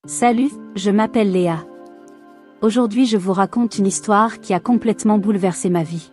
Salut, je m'appelle Léa. Aujourd'hui je vous raconte une histoire qui a complètement bouleversé ma vie.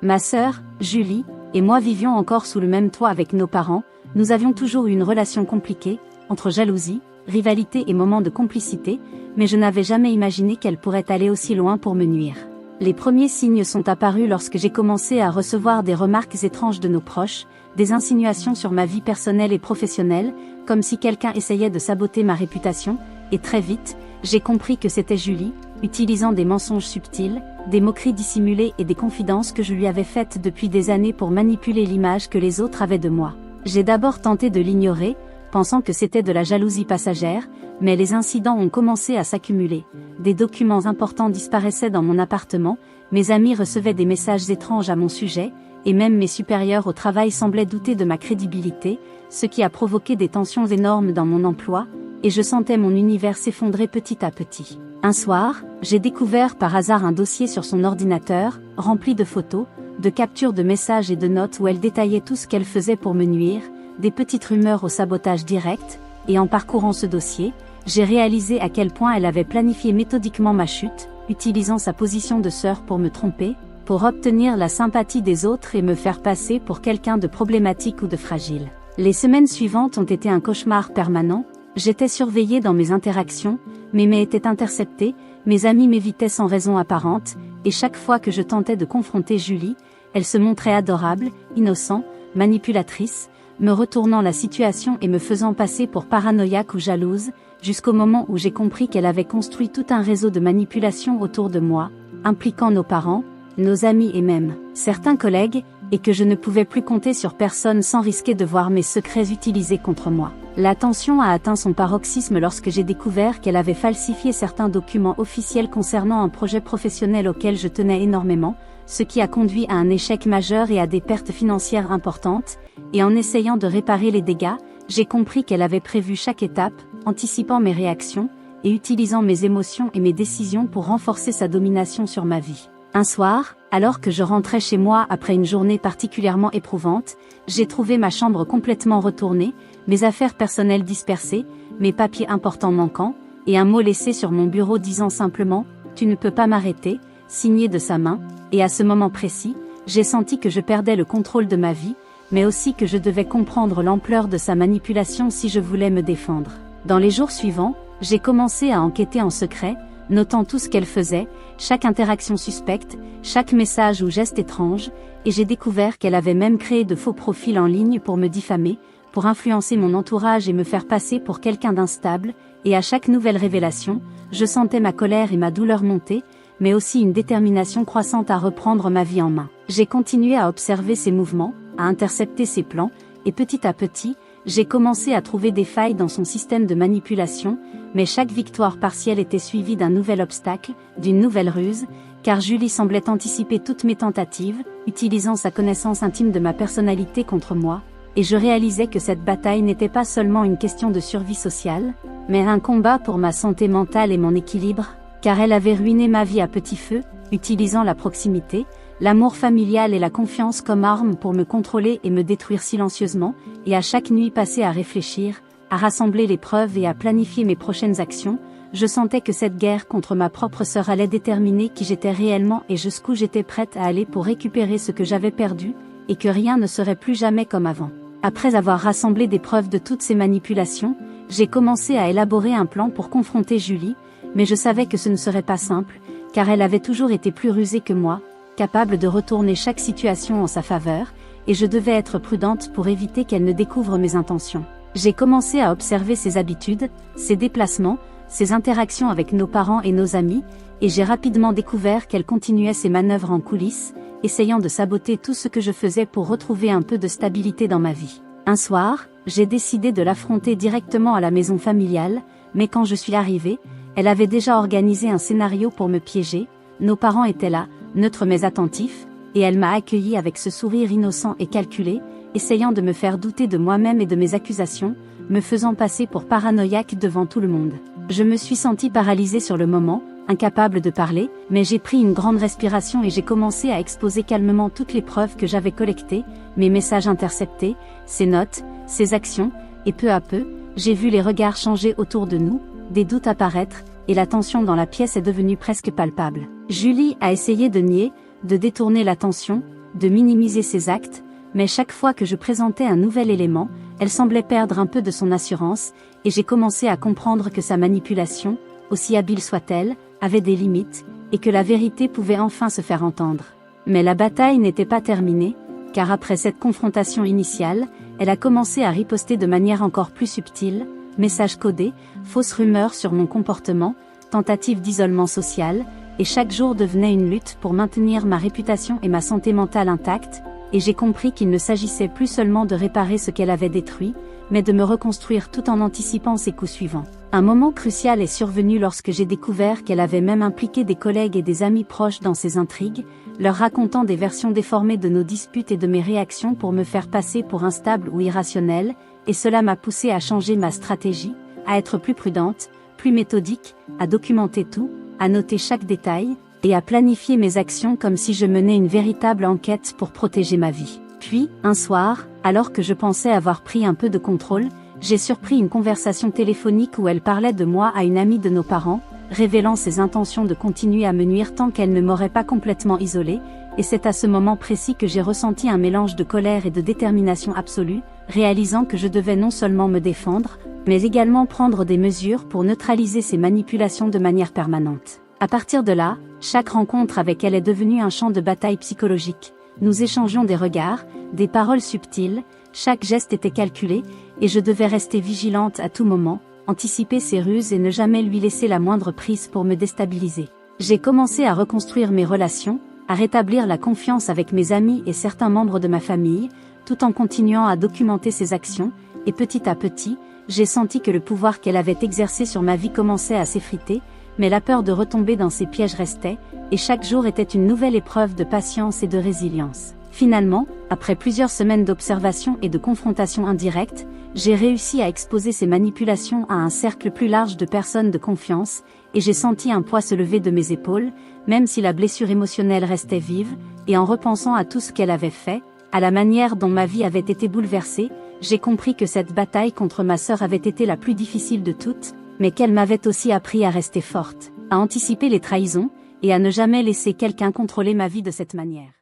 Ma sœur, Julie, et moi vivions encore sous le même toit avec nos parents. Nous avions toujours eu une relation compliquée, entre jalousie, rivalité et moments de complicité, mais je n'avais jamais imaginé qu'elle pourrait aller aussi loin pour me nuire. Les premiers signes sont apparus lorsque j'ai commencé à recevoir des remarques étranges de nos proches, des insinuations sur ma vie personnelle et professionnelle, comme si quelqu'un essayait de saboter ma réputation, et très vite, j'ai compris que c'était Julie, utilisant des mensonges subtils, des moqueries dissimulées et des confidences que je lui avais faites depuis des années pour manipuler l'image que les autres avaient de moi. J'ai d'abord tenté de l'ignorer, pensant que c'était de la jalousie passagère, mais les incidents ont commencé à s'accumuler. Des documents importants disparaissaient dans mon appartement, mes amis recevaient des messages étranges à mon sujet, et même mes supérieurs au travail semblaient douter de ma crédibilité, ce qui a provoqué des tensions énormes dans mon emploi, et je sentais mon univers s'effondrer petit à petit. Un soir, j'ai découvert par hasard un dossier sur son ordinateur, rempli de photos, de captures de messages et de notes où elle détaillait tout ce qu'elle faisait pour me nuire, des petites rumeurs au sabotage direct, et en parcourant ce dossier, j'ai réalisé à quel point elle avait planifié méthodiquement ma chute, utilisant sa position de sœur pour me tromper, pour obtenir la sympathie des autres et me faire passer pour quelqu'un de problématique ou de fragile. Les semaines suivantes ont été un cauchemar permanent, j'étais surveillée dans mes interactions, mes mails étaient interceptés, mes amis m'évitaient sans raison apparente, et chaque fois que je tentais de confronter Julie, elle se montrait adorable, innocente, manipulatrice, me retournant la situation et me faisant passer pour paranoïaque ou jalouse, jusqu'au moment où j'ai compris qu'elle avait construit tout un réseau de manipulation autour de moi, impliquant nos parents, nos amis et même certains collègues, et que je ne pouvais plus compter sur personne sans risquer de voir mes secrets utilisés contre moi. La tension a atteint son paroxysme lorsque j'ai découvert qu'elle avait falsifié certains documents officiels concernant un projet professionnel auquel je tenais énormément, ce qui a conduit à un échec majeur et à des pertes financières importantes, et en essayant de réparer les dégâts, j'ai compris qu'elle avait prévu chaque étape, anticipant mes réactions, et utilisant mes émotions et mes décisions pour renforcer sa domination sur ma vie. Un soir, alors que je rentrais chez moi après une journée particulièrement éprouvante, j'ai trouvé ma chambre complètement retournée, mes affaires personnelles dispersées, mes papiers importants manquants, et un mot laissé sur mon bureau disant simplement « Tu ne peux pas m'arrêter », signé de sa main, et à ce moment précis, j'ai senti que je perdais le contrôle de ma vie, mais aussi que je devais comprendre l'ampleur de sa manipulation si je voulais me défendre. Dans les jours suivants, j'ai commencé à enquêter en secret, notant tout ce qu'elle faisait, chaque interaction suspecte, chaque message ou geste étrange, et j'ai découvert qu'elle avait même créé de faux profils en ligne pour me diffamer, pour influencer mon entourage et me faire passer pour quelqu'un d'instable, et à chaque nouvelle révélation, je sentais ma colère et ma douleur monter, mais aussi une détermination croissante à reprendre ma vie en main. J'ai continué à observer ses mouvements, à intercepter ses plans, et petit à petit, j'ai commencé à trouver des failles dans son système de manipulation, mais chaque victoire partielle était suivie d'un nouvel obstacle, d'une nouvelle ruse, car Julie semblait anticiper toutes mes tentatives, utilisant sa connaissance intime de ma personnalité contre moi, et je réalisais que cette bataille n'était pas seulement une question de survie sociale, mais un combat pour ma santé mentale et mon équilibre, car elle avait ruiné ma vie à petit feu, utilisant la proximité, l'amour familial et la confiance comme armes pour me contrôler et me détruire silencieusement, et à chaque nuit passée à réfléchir, à rassembler les preuves et à planifier mes prochaines actions, je sentais que cette guerre contre ma propre sœur allait déterminer qui j'étais réellement et jusqu'où j'étais prête à aller pour récupérer ce que j'avais perdu, et que rien ne serait plus jamais comme avant. Après avoir rassemblé des preuves de toutes ces manipulations, j'ai commencé à élaborer un plan pour confronter Julie, mais je savais que ce ne serait pas simple, car elle avait toujours été plus rusée que moi, capable de retourner chaque situation en sa faveur, et je devais être prudente pour éviter qu'elle ne découvre mes intentions. J'ai commencé à observer ses habitudes, ses déplacements, ses interactions avec nos parents et nos amis, et j'ai rapidement découvert qu'elle continuait ses manœuvres en coulisses, essayant de saboter tout ce que je faisais pour retrouver un peu de stabilité dans ma vie. Un soir, j'ai décidé de l'affronter directement à la maison familiale, mais quand je suis arrivée, elle avait déjà organisé un scénario pour me piéger. Nos parents étaient là, neutres mais attentifs, et elle m'a accueilli avec ce sourire innocent et calculé, essayant de me faire douter de moi-même et de mes accusations, me faisant passer pour paranoïaque devant tout le monde. Je me suis sentie paralysée sur le moment, incapable de parler, mais j'ai pris une grande respiration et j'ai commencé à exposer calmement toutes les preuves que j'avais collectées, mes messages interceptés, ses notes, ses actions, et peu à peu, j'ai vu les regards changer autour de nous, des doutes apparaître, et la tension dans la pièce est devenue presque palpable. Julie a essayé de nier, de détourner l'attention, de minimiser ses actes, mais chaque fois que je présentais un nouvel élément, elle semblait perdre un peu de son assurance, et j'ai commencé à comprendre que sa manipulation, aussi habile soit-elle, avait des limites, et que la vérité pouvait enfin se faire entendre. Mais la bataille n'était pas terminée, car après cette confrontation initiale, elle a commencé à riposter de manière encore plus subtile, messages codés, fausses rumeurs sur mon comportement, tentatives d'isolement social, et chaque jour devenait une lutte pour maintenir ma réputation et ma santé mentale intactes, et j'ai compris qu'il ne s'agissait plus seulement de réparer ce qu'elle avait détruit, mais de me reconstruire tout en anticipant ses coups suivants. Un moment crucial est survenu lorsque j'ai découvert qu'elle avait même impliqué des collègues et des amis proches dans ses intrigues, leur racontant des versions déformées de nos disputes et de mes réactions pour me faire passer pour instable ou irrationnelle, et cela m'a poussé à changer ma stratégie, à être plus prudente, plus méthodique, à documenter tout, à noter chaque détail, et à planifier mes actions comme si je menais une véritable enquête pour protéger ma vie. Puis, un soir, alors que je pensais avoir pris un peu de contrôle, j'ai surpris une conversation téléphonique où elle parlait de moi à une amie de nos parents, révélant ses intentions de continuer à me nuire tant qu'elle ne m'aurait pas complètement isolée, et c'est à ce moment précis que j'ai ressenti un mélange de colère et de détermination absolue, réalisant que je devais non seulement me défendre, mais également prendre des mesures pour neutraliser ces manipulations de manière permanente. À partir de là, chaque rencontre avec elle est devenue un champ de bataille psychologique. Nous échangions des regards, des paroles subtiles, chaque geste était calculé, et je devais rester vigilante à tout moment, anticiper ses ruses et ne jamais lui laisser la moindre prise pour me déstabiliser. J'ai commencé à reconstruire mes relations, à rétablir la confiance avec mes amis et certains membres de ma famille, tout en continuant à documenter ses actions, et petit à petit, j'ai senti que le pouvoir qu'elle avait exercé sur ma vie commençait à s'effriter, mais la peur de retomber dans ses pièges restait, et chaque jour était une nouvelle épreuve de patience et de résilience. Finalement, après plusieurs semaines d'observation et de confrontation indirecte, j'ai réussi à exposer ces manipulations à un cercle plus large de personnes de confiance, et j'ai senti un poids se lever de mes épaules, même si la blessure émotionnelle restait vive, et en repensant à tout ce qu'elle avait fait, à la manière dont ma vie avait été bouleversée, j'ai compris que cette bataille contre ma sœur avait été la plus difficile de toutes, mais qu'elle m'avait aussi appris à rester forte, à anticiper les trahisons, et à ne jamais laisser quelqu'un contrôler ma vie de cette manière.